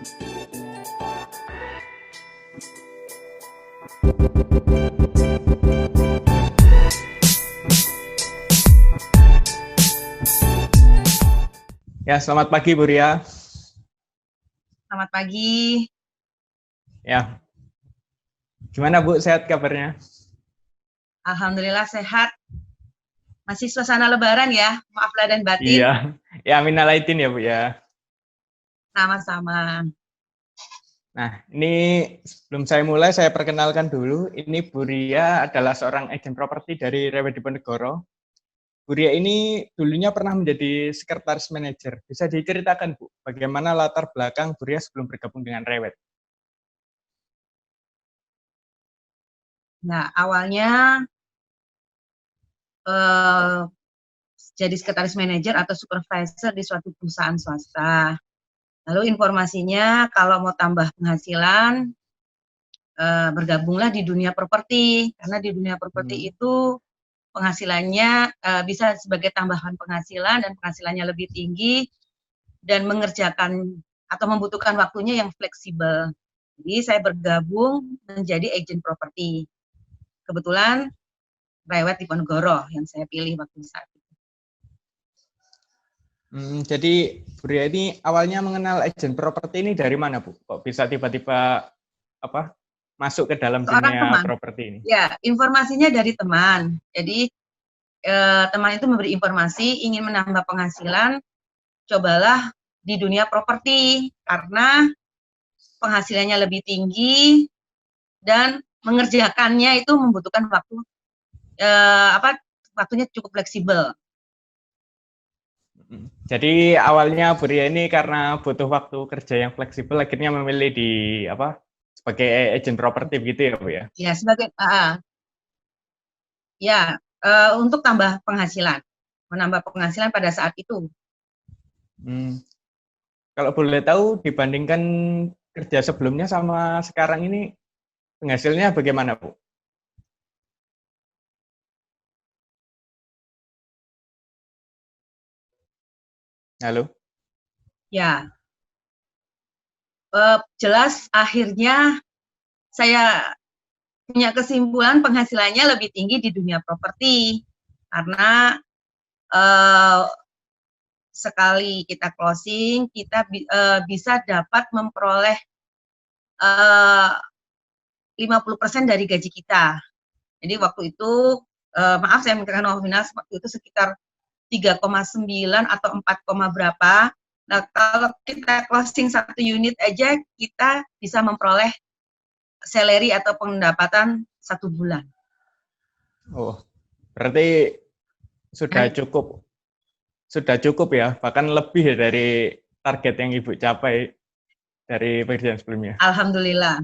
Ya, selamat pagi Bu Ria. Selamat pagi. Ya, gimana Bu, sehat kabarnya? Alhamdulillah sehat. Masih suasana lebaran ya, maaf lahir dan batin. Iya, ya minal aidin ya Bu ya. Sama-sama. Nah, ini sebelum saya mulai, saya perkenalkan dulu. Ini Bu Ria adalah seorang agen properti dari Rewet Diponegoro. Bu Ria ini dulunya pernah menjadi sekretaris manajer. Bisa diceritakan Bu, bagaimana latar belakang Bu Ria sebelum bergabung dengan Rewet? Nah, awalnya jadi sekretaris manajer atau supervisor di suatu perusahaan swasta. Lalu informasinya kalau mau tambah penghasilan, bergabunglah di dunia properti. Karena di dunia properti itu penghasilannya bisa sebagai tambahan penghasilan dan penghasilannya lebih tinggi dan mengerjakan atau membutuhkan waktunya yang fleksibel. Jadi saya bergabung menjadi agen properti. Kebetulan Rewet Diponegoro yang saya pilih waktu saat itu. Jadi Bu Ria ini awalnya mengenal agen properti ini dari mana Bu? Kok bisa tiba-tiba masuk ke dalam Seorang dunia teman, properti ini? ya informasinya dari teman. Jadi teman itu memberi informasi ingin menambah penghasilan, cobalah di dunia properti karena penghasilannya lebih tinggi dan mengerjakannya itu membutuhkan waktu waktunya cukup fleksibel. Jadi awalnya Bu Ria ini karena butuh waktu kerja yang fleksibel, akhirnya memilih di sebagai agent properti gitu ya Bu ya? Ya sebagai untuk tambah penghasilan, menambah penghasilan pada saat itu. Kalau boleh tahu dibandingkan kerja sebelumnya sama sekarang ini penghasilnya bagaimana Bu? Halo? Ya, jelas akhirnya saya punya kesimpulan penghasilannya lebih tinggi di dunia properti karena sekali kita closing kita bisa dapat memperoleh 50% dari gaji kita. Jadi waktu itu maaf saya mengatakan uang final waktu itu sekitar 3,9 atau 4, berapa. Nah, kalau kita closing satu unit aja kita bisa memperoleh salary atau pendapatan 1 bulan. Oh, berarti sudah cukup ya, bahkan lebih dari target yang Ibu capai dari pekerjaan sebelumnya. Alhamdulillah.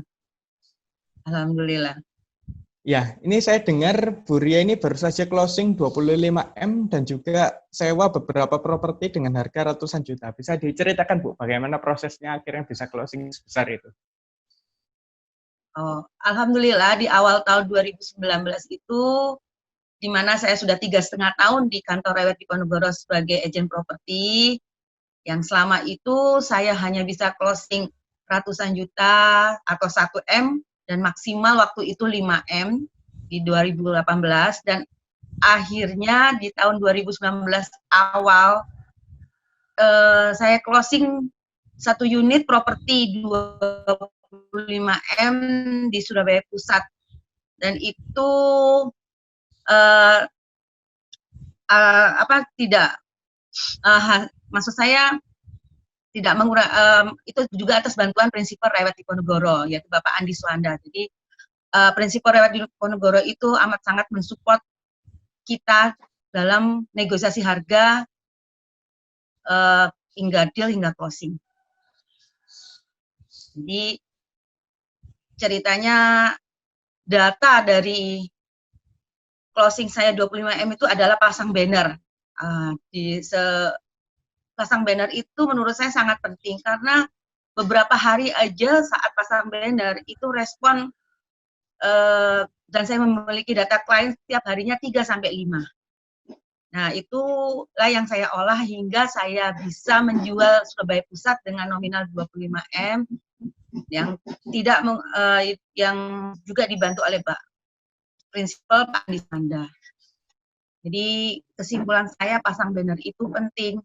Alhamdulillah. Ya, ini saya dengar Bu Ria ini baru saja closing 25M dan juga sewa beberapa properti dengan harga ratusan juta. Bisa diceritakan Bu, bagaimana prosesnya akhirnya bisa closing sebesar itu? Oh, alhamdulillah di awal tahun 2019 itu, di mana saya sudah 3,5 tahun di kantor Rewet Diponegoro sebagai agen properti, yang selama itu saya hanya bisa closing ratusan juta atau 1M dan maksimal waktu itu 5M di 2018 dan akhirnya di tahun 2019 awal saya closing satu unit properti 25M di Surabaya Pusat dan itu tidak maksud saya tidak itu juga atas bantuan prinsipal Rewet Diponegoro yaitu Bapak Andi Suanda. Jadi prinsipal Rewet Diponegoro itu amat sangat mensupport kita dalam negosiasi harga hingga deal hingga closing. Jadi ceritanya data dari closing saya 25M itu adalah pasang banner. Pasang banner itu menurut saya sangat penting karena beberapa hari aja saat pasang banner itu respon dan saya memiliki data klien setiap harinya 3 sampai 5. Nah, itulah yang saya olah hingga saya bisa menjual Surabaya Pusat dengan nominal 25M yang tidak yang juga dibantu oleh Pak Prinsipal Pak Andi Sanda. Jadi kesimpulan saya pasang banner itu penting.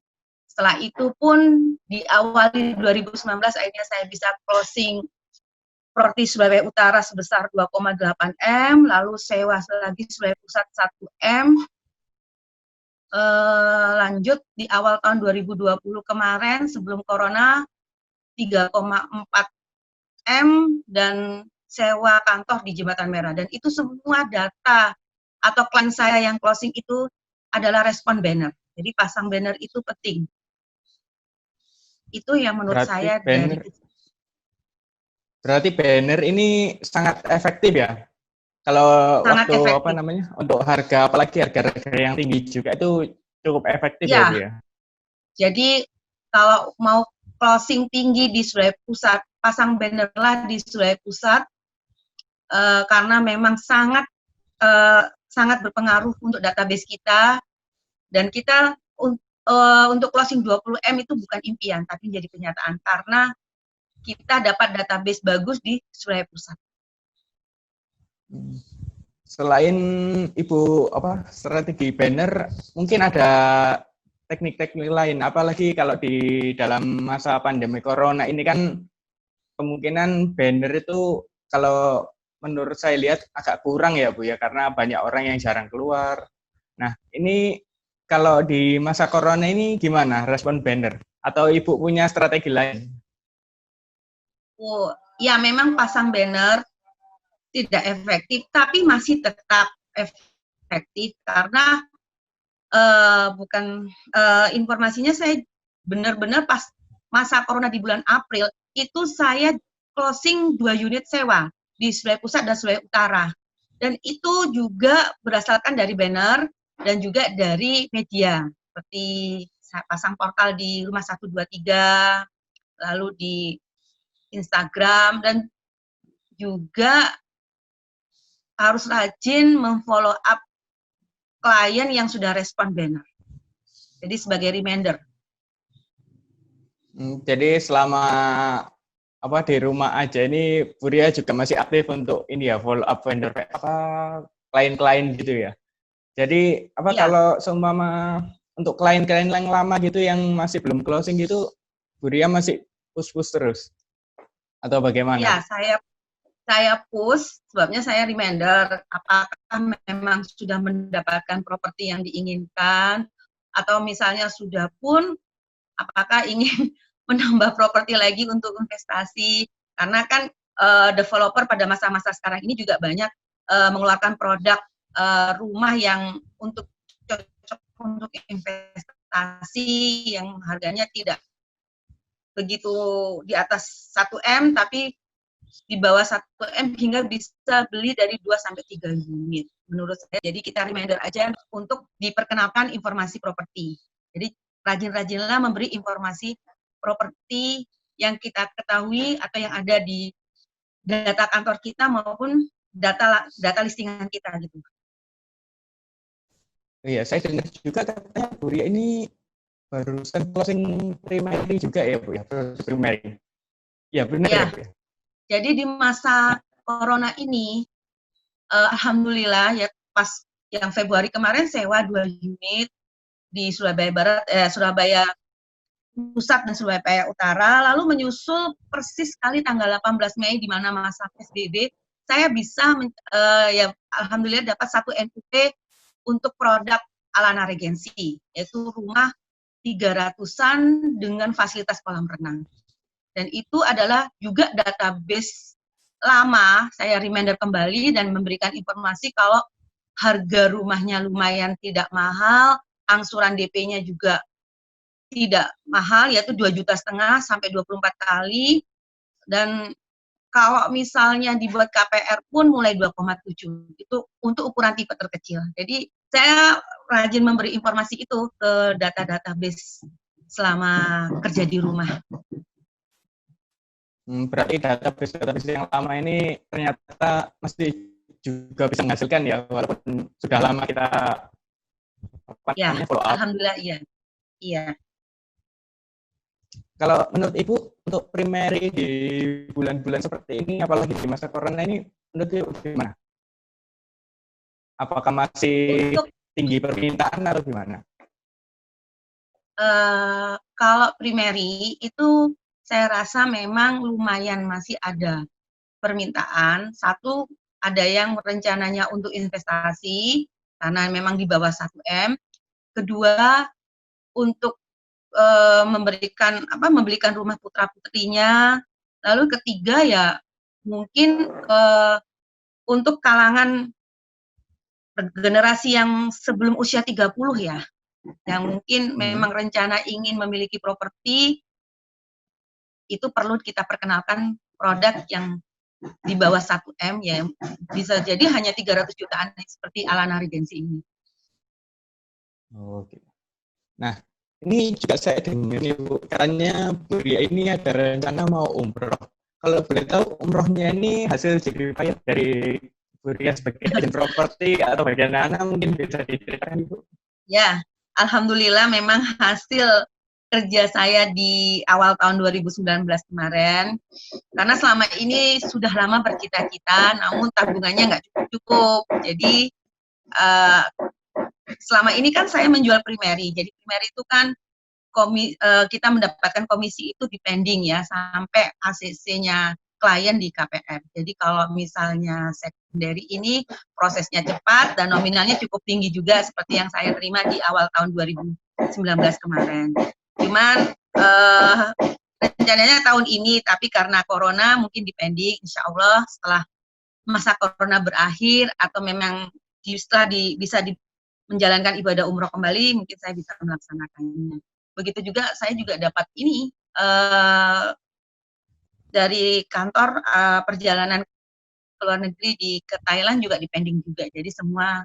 Setelah itu pun di awal 2019 akhirnya saya bisa closing properti Surabaya Utara sebesar 2,8M, lalu sewa lagi Surabaya Pusat 1M, lanjut di awal tahun 2020 kemarin sebelum corona 3,4M dan sewa kantor di Jembatan Merah. Dan itu semua data atau klien saya yang closing itu adalah respon banner. Jadi pasang banner itu penting. Itu yang menurut saya Berarti banner ini sangat efektif ya? Kalau sangat waktu efektif. untuk harga, apalagi harga yang tinggi juga itu cukup efektif ya Bu ya? Jadi kalau mau closing tinggi di Surabaya Pusat, pasang banner lah di Surabaya Pusat, karena memang sangat berpengaruh untuk database kita, dan kita untuk closing 20M itu bukan impian, tapi menjadi kenyataan, karena kita dapat database bagus di Surabaya Pusat. Selain Ibu strategi banner, mungkin ada teknik-teknik lain, apalagi kalau di dalam masa pandemi corona ini kan kemungkinan banner itu kalau menurut saya lihat agak kurang ya Bu ya, karena banyak orang yang jarang keluar. Nah, ini kalau di masa corona ini gimana respon banner? Atau Ibu punya strategi lain? Oh, ya memang pasang banner tidak efektif, tapi masih tetap efektif karena informasinya saya benar-benar pas masa corona di bulan April itu saya closing 2 unit sewa di Surabaya Pusat dan Surabaya Utara, dan itu juga berdasarkan dari banner dan juga dari media seperti saya pasang portal di Rumah 123, lalu di Instagram, dan juga harus rajin memfollow up klien yang sudah respon banner. Jadi sebagai reminder. Jadi selama di rumah aja ini Bu Ria juga masih aktif untuk ini ya, follow up vendor klien-klien gitu ya. Jadi kalau seumpama untuk klien-klien yang lama gitu yang masih belum closing gitu, Bu Ria masih push-push terus atau bagaimana? Ya, saya push, sebabnya saya reminder apakah memang sudah mendapatkan properti yang diinginkan, atau misalnya sudah pun apakah ingin menambah properti lagi untuk investasi, karena kan developer pada masa-masa sekarang ini juga banyak mengeluarkan produk rumah yang cocok untuk investasi yang harganya tidak begitu di atas 1M, tapi di bawah 1M hingga bisa beli dari 2-3 unit menurut saya. Jadi kita reminder aja untuk diperkenalkan informasi properti. Jadi rajin-rajinlah memberi informasi properti yang kita ketahui atau yang ada di data kantor kita maupun data listingan kita gitu. Iya, saya dengar juga katanya Bu Ria ini barusan closing primary juga ya Bu ya, primary. Ya benar ya Bu ya. Jadi di masa corona ini, alhamdulillah ya pas yang Februari kemarin sewa 2 unit di Surabaya Barat, Surabaya Pusat dan Surabaya Utara, lalu menyusul persis sekali tanggal 18 Mei di mana masa PSBB, saya bisa alhamdulillah dapat 1 NUP untuk produk Alana Regency, yaitu rumah 300-an dengan fasilitas kolam renang. Dan itu adalah juga database lama, saya reminder kembali dan memberikan informasi kalau harga rumahnya lumayan tidak mahal, angsuran DP-nya juga tidak mahal, yaitu 2,5 juta sampai 24 kali, dan kalau misalnya dibuat KPR pun mulai 2,7, itu untuk ukuran tipe terkecil. Jadi saya rajin memberi informasi itu ke data-database selama kerja di rumah. Berarti database yang lama ini ternyata masih juga bisa menghasilkan ya, walaupun sudah lama kita apa Ya, namanya, follow up. alhamdulillah iya. Iya. Kalau menurut Ibu untuk primary di bulan-bulan seperti ini, apalagi di masa corona ini, menurut Ibu gimana? Apakah masih Untuk tinggi permintaan atau gimana? kalau primary itu saya rasa memang lumayan masih ada permintaan. Satu, ada yang rencananya untuk investasi karena memang di bawah 1 M. Kedua, untuk membelikan rumah putra putrinya. Lalu ketiga ya mungkin untuk kalangan generasi yang sebelum usia 30 ya, yang mungkin memang rencana ingin memiliki properti, itu perlu kita perkenalkan produk yang di bawah 1 M ya, bisa jadi hanya 300 jutaan seperti Alana Regency ini. Oke. Nah, ini juga saya dengar nih Bu, katanya Bu Ria ini ada rencana mau umroh. Kalau boleh tahu umrohnya ini hasil jeripayah dari Bu Ria sebagai agent properti atau bagaimana, mungkin bisa diceritakan Ibu? Ya, alhamdulillah memang hasil kerja saya di awal tahun 2019 kemarin, karena selama ini sudah lama bercita-cita, namun tabungannya nggak cukup-cukup. Jadi selama ini kan saya menjual primary. Jadi primary itu kan kita mendapatkan komisi itu depending ya sampai ACC-nya klien di KPR. Jadi kalau misalnya secondary ini prosesnya cepat dan nominalnya cukup tinggi juga seperti yang saya terima di awal tahun 2019 kemarin. Cuman rencananya tahun ini, tapi karena corona mungkin depending, insya Allah setelah masa corona berakhir atau memang setelah bisa menjalankan ibadah umroh kembali, mungkin saya bisa melaksanakannya. Begitu juga saya juga dapat ini dari kantor perjalanan ke luar negeri ke Thailand juga dipending juga. Jadi semua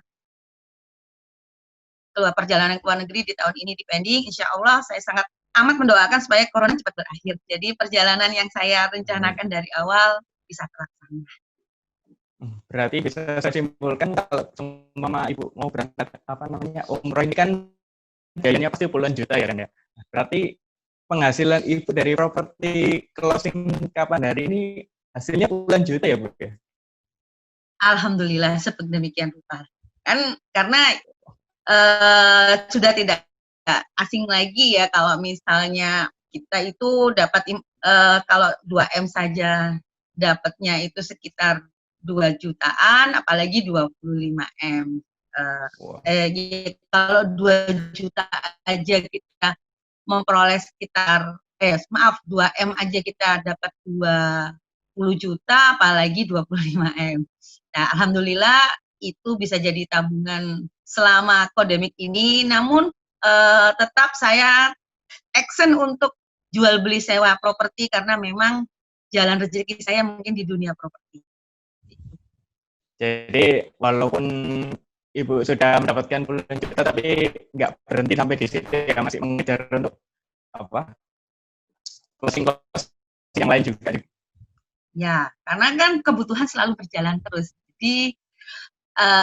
perjalanan ke luar negeri di tahun ini dipending. Insya Allah saya sangat amat mendoakan supaya corona cepat berakhir. Jadi perjalanan yang saya rencanakan dari awal bisa terlaksana. Berarti bisa saya simpulkan kalau Mama Ibu mau berangkat umroh ini kan biayanya pasti puluhan juta ya kan ya. Berarti penghasilan Ibu dari properti closing kapan hari ini hasilnya puluhan juta ya Bu ya? Alhamdulillah sedemikian rupa. Kan karena sudah tidak asing lagi ya kalau misalnya kita itu dapat kalau 2 M saja dapatnya itu sekitar 2 jutaan, apalagi 25 M. Kalau 2 juta aja kita memperoleh sekitar 2 M aja kita dapat 20 juta, apalagi 25 M. Nah, alhamdulillah itu bisa jadi tabungan selama pandemik ini, namun tetap saya action untuk jual beli sewa properti karena memang jalan rezeki saya mungkin di dunia properti. Jadi walaupun Ibu sudah mendapatkan puluhan juta tapi nggak berhenti sampai di situ ya, masih mengejar untuk closing yang lain juga. Ya, karena kan kebutuhan selalu berjalan terus. Jadi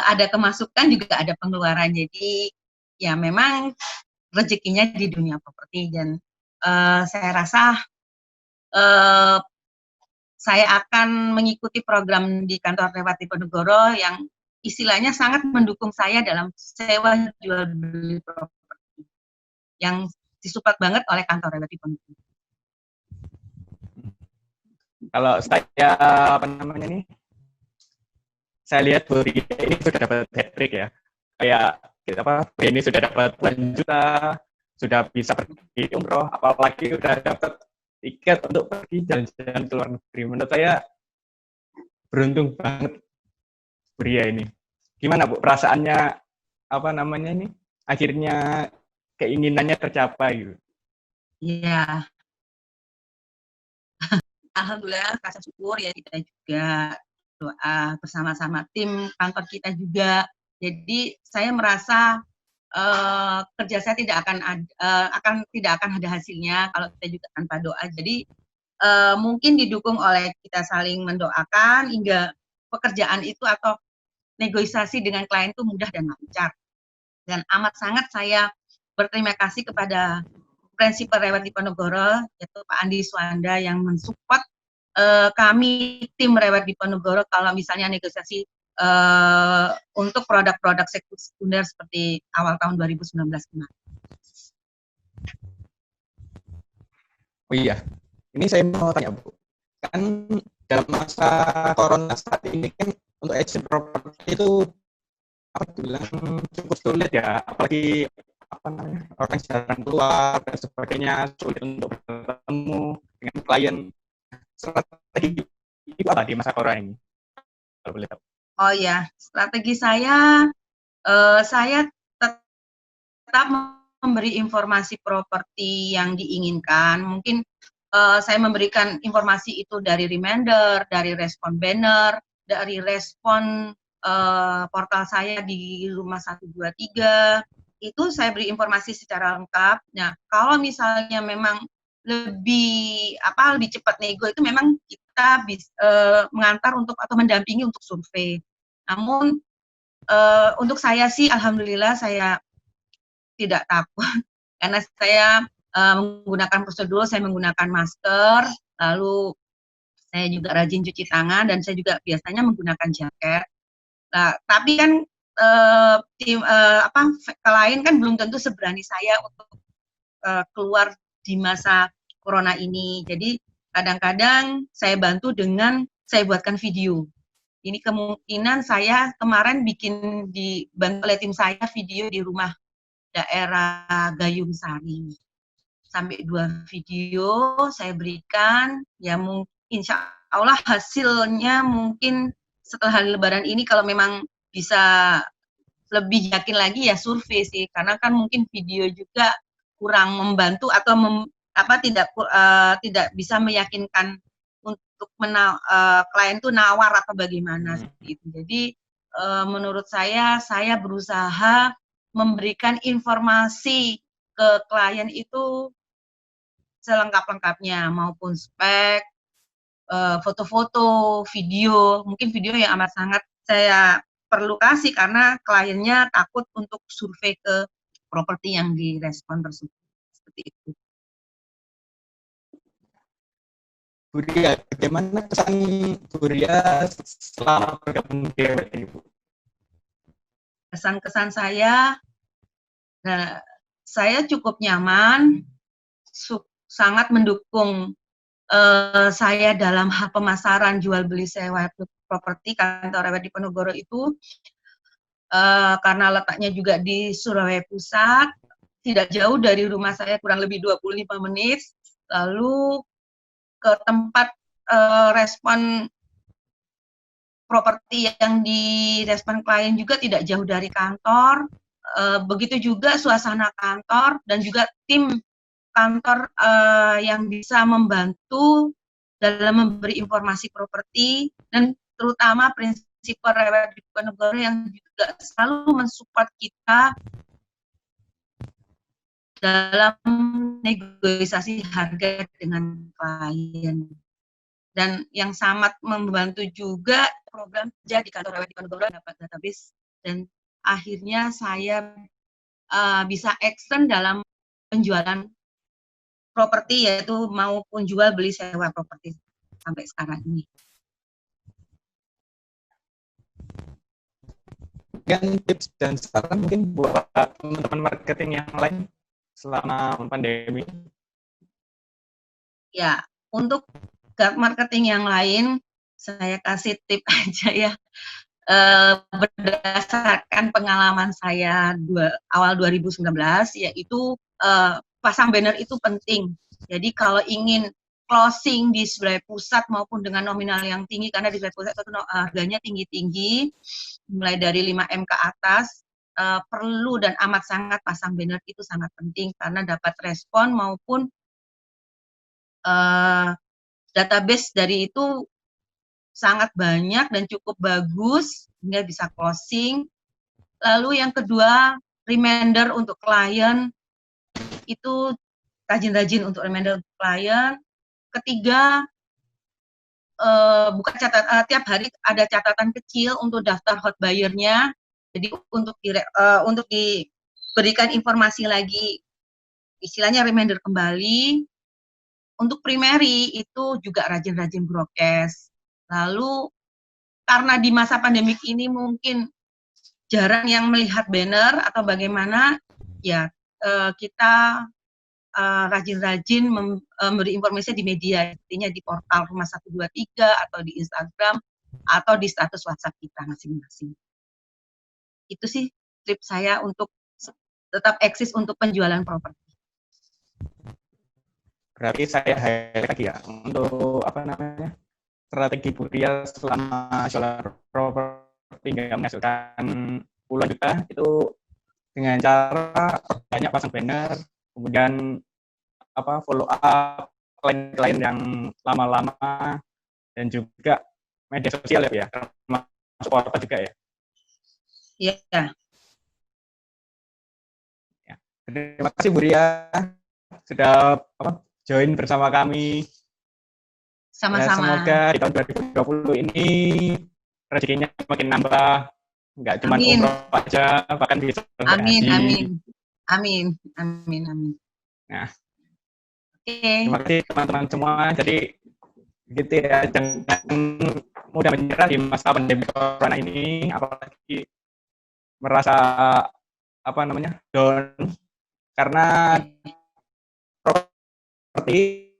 ada kemasukan juga ada pengeluaran. Jadi ya memang rezekinya di dunia properti dan saya rasa saya akan mengikuti program di kantor Rewat Diponegoro yang istilahnya sangat mendukung saya dalam sewa jual beli properti yang disupport banget oleh kantor Rewat Diponegoro. Kalau saya saya lihat Bu Ria ini sudah dapat hat-trick ya. Kayak ini sudah dapat puluhan juta, sudah bisa pergi umroh, apalagi sudah dapat tiket untuk pergi jalan-jalan ke luar negeri. Menurut saya beruntung banget Bu Ria ini. Gimana Bu perasaannya ini? Akhirnya keinginannya tercapai gitu. Iya. Alhamdulillah rasa syukur ya, kita juga doa bersama-sama tim kantor kita juga. Jadi saya merasa kerja saya tidak akan ada hasilnya kalau kita juga tanpa doa. Jadi mungkin didukung oleh kita saling mendoakan hingga pekerjaan itu atau negosiasi dengan klien itu mudah dan lancar. Dan amat sangat saya berterima kasih kepada Prinsipal Rewet Diponegoro, yaitu Pak Andi Suwanda yang mensupport kami tim Rewet Diponegoro kalau misalnya negosiasi untuk produk-produk sekunder seperti awal tahun 2019 kemarin. Oh iya, ini saya mau tanya Bu, kan dalam masa corona saat ini kan untuk agent property itu apa bilang cukup sulit ya, apalagi apa namanya orang jarang keluar dan sebagainya, sulit untuk bertemu dengan klien. Strategi itu apa di masa corona ini? Kalau boleh tahu. Oh ya, strategi saya tetap memberi informasi properti yang diinginkan. Mungkin saya memberikan informasi itu dari reminder, dari respon banner, dari respon portal saya di Rumah 123. Itu saya beri informasi secara lengkap. Nah, kalau misalnya memang lebih cepat nego itu memang kita mengantar untuk atau mendampingi untuk survei. Namun untuk saya sih alhamdulillah saya tidak takut karena saya menggunakan prosedur, saya menggunakan masker, lalu saya juga rajin cuci tangan dan saya juga biasanya menggunakan jaket. Nah, tapi kan klien kan belum tentu seberani saya untuk keluar di masa corona ini. Jadi kadang-kadang saya bantu dengan saya buatkan video. Ini kemungkinan saya kemarin bikin dibantu oleh tim saya video di rumah daerah Gayung Sari. Sampai 2 video saya berikan, ya insya Allah hasilnya mungkin setelah hari Lebaran ini kalau memang bisa lebih yakin lagi ya survei sih, karena kan mungkin video juga kurang membantu atau tidak bisa meyakinkan untuk klien tuh nawar atau bagaimana seperti itu. Jadi menurut saya berusaha memberikan informasi ke klien itu selengkap-lengkapnya, maupun spek, foto-foto, video, mungkin video yang amat sangat saya perlu kasih karena kliennya takut untuk survei ke properti yang direspon tersebut. Seperti itu. Bu Ria, bagaimana kesan Bu Ria selama bergabung di Rewet ini, Bu? Kesan-kesan saya, nah, saya cukup nyaman, sangat mendukung saya dalam hal pemasaran jual beli sewa properti kantor Rewet Diponegoro itu karena letaknya juga di Surabaya Pusat, tidak jauh dari rumah saya, kurang lebih 25 menit, lalu ke tempat respon properti yang direspon klien juga tidak jauh dari kantor, begitu juga suasana kantor dan juga tim kantor yang bisa membantu dalam memberi informasi properti, dan terutama Prinsipal Rewet Diponegoro yang juga selalu mensupport kita dalam negosiasi harga dengan klien. Dan yang sangat membantu juga program kerja di kantor Rewet Diponegoro dapat database, dan akhirnya saya bisa extend dalam penjualan properti, yaitu maupun jual beli sewa properti sampai sekarang ini. Kan tips dan saran mungkin buat teman-teman marketing yang lain selama pandemi. Ya, untuk marketing yang lain saya kasih tip aja ya, berdasarkan pengalaman saya awal 2019, yaitu pasang banner itu penting. Jadi kalau ingin closing di Surabaya Pusat maupun dengan nominal yang tinggi, karena di Surabaya Pusat itu harganya tinggi-tinggi, mulai dari 5M ke atas, perlu dan amat sangat pasang banner itu sangat penting karena dapat respon maupun database dari itu sangat banyak dan cukup bagus hingga bisa closing. Lalu yang kedua, reminder untuk klien, itu rajin-rajin untuk reminder untuk klien. Ketiga, buka tiap hari ada catatan kecil untuk daftar hot buyer-nya. Jadi untuk berikan informasi lagi, istilahnya reminder kembali. Untuk primary itu juga rajin-rajin broadcast. Lalu karena di masa pandemik ini mungkin jarang yang melihat banner atau bagaimana, ya kita rajin-rajin memberi informasi di media, artinya di portal Rumah 123 atau di Instagram atau di status WhatsApp kita masing-masing. Itu sih tips saya untuk tetap eksis untuk penjualan properti. Berarti saya highlight lagi ya untuk apa namanya strategi Buria selama jualan properti nggak menghasilkan puluhan juta itu dengan cara banyak pasang banner, kemudian apa follow up klien-klien yang lama-lama dan juga media sosial ya, termasuk portal juga ya. Iya. Ya. Terima kasih Bu Ria sudah join bersama kami. Sama-sama. Ya, semoga di tahun 2020 ini rezekinya makin nambah, nggak cuma umroh aja, bahkan bisa amin, haji. Amin, amin, amin, amin. Nah, terima kasih teman-teman semua. Jadi gitu ya, jangan mudah menyerah di masa pandemi corona ini, apalagi merasa apa namanya down karena properti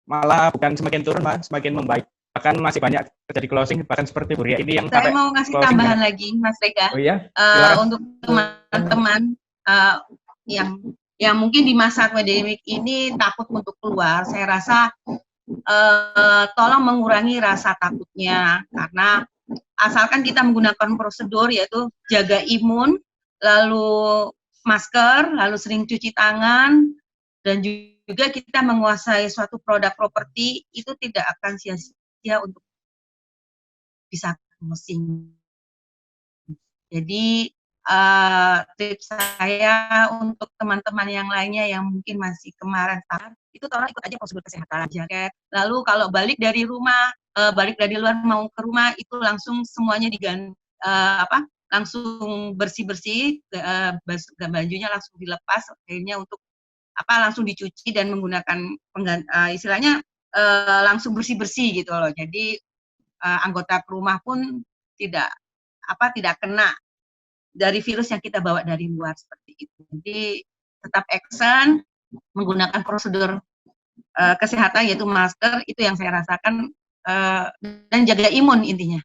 malah bukan semakin turun, semakin membaik. Bahkan masih banyak terjadi closing, bahkan seperti Bu Ria ini yang saya mau ngasih tambahan lagi, Mas Rega. Oh iya? Untuk teman-teman yang mungkin di masa pandemik ini takut untuk keluar, saya rasa tolong mengurangi rasa takutnya, karena asalkan kita menggunakan prosedur yaitu jaga imun, lalu masker, lalu sering cuci tangan, dan juga kita menguasai suatu produk properti, itu tidak akan sia-sia untuk bisa closing. Jadi tips saya untuk teman-teman yang lainnya yang mungkin masih kemarin itu tolong ikut aja prosedur kesehatan jaket. Lalu kalau balik dari rumah, balik dari luar mau ke rumah itu langsung semuanya langsung bersih-bersih, bajunya langsung dilepas, akhirnya untuk langsung dicuci dan menggunakan istilahnya langsung bersih-bersih gitu loh. Jadi anggota rumah pun tidak kena dari virus yang kita bawa dari luar seperti itu. Jadi tetap action, menggunakan prosedur kesehatan yaitu masker, itu yang saya rasakan, dan jaga imun intinya.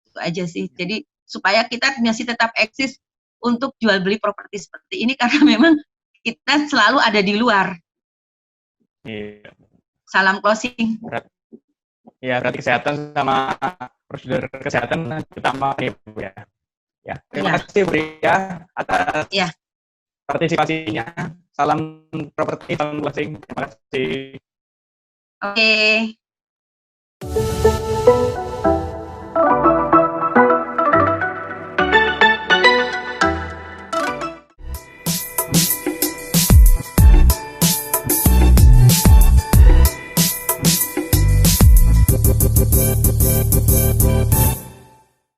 Itu aja sih. Jadi supaya kita masih tetap eksis untuk jual beli properti seperti ini karena memang kita selalu ada di luar. Iya. Salam closing. Ya, berarti kesehatan sama prosedur kesehatan utama ya Bu ya. Ya, terima kasih Bu Ria atas partisipasinya. Salam properti, salam closing. Terima kasih. Oke.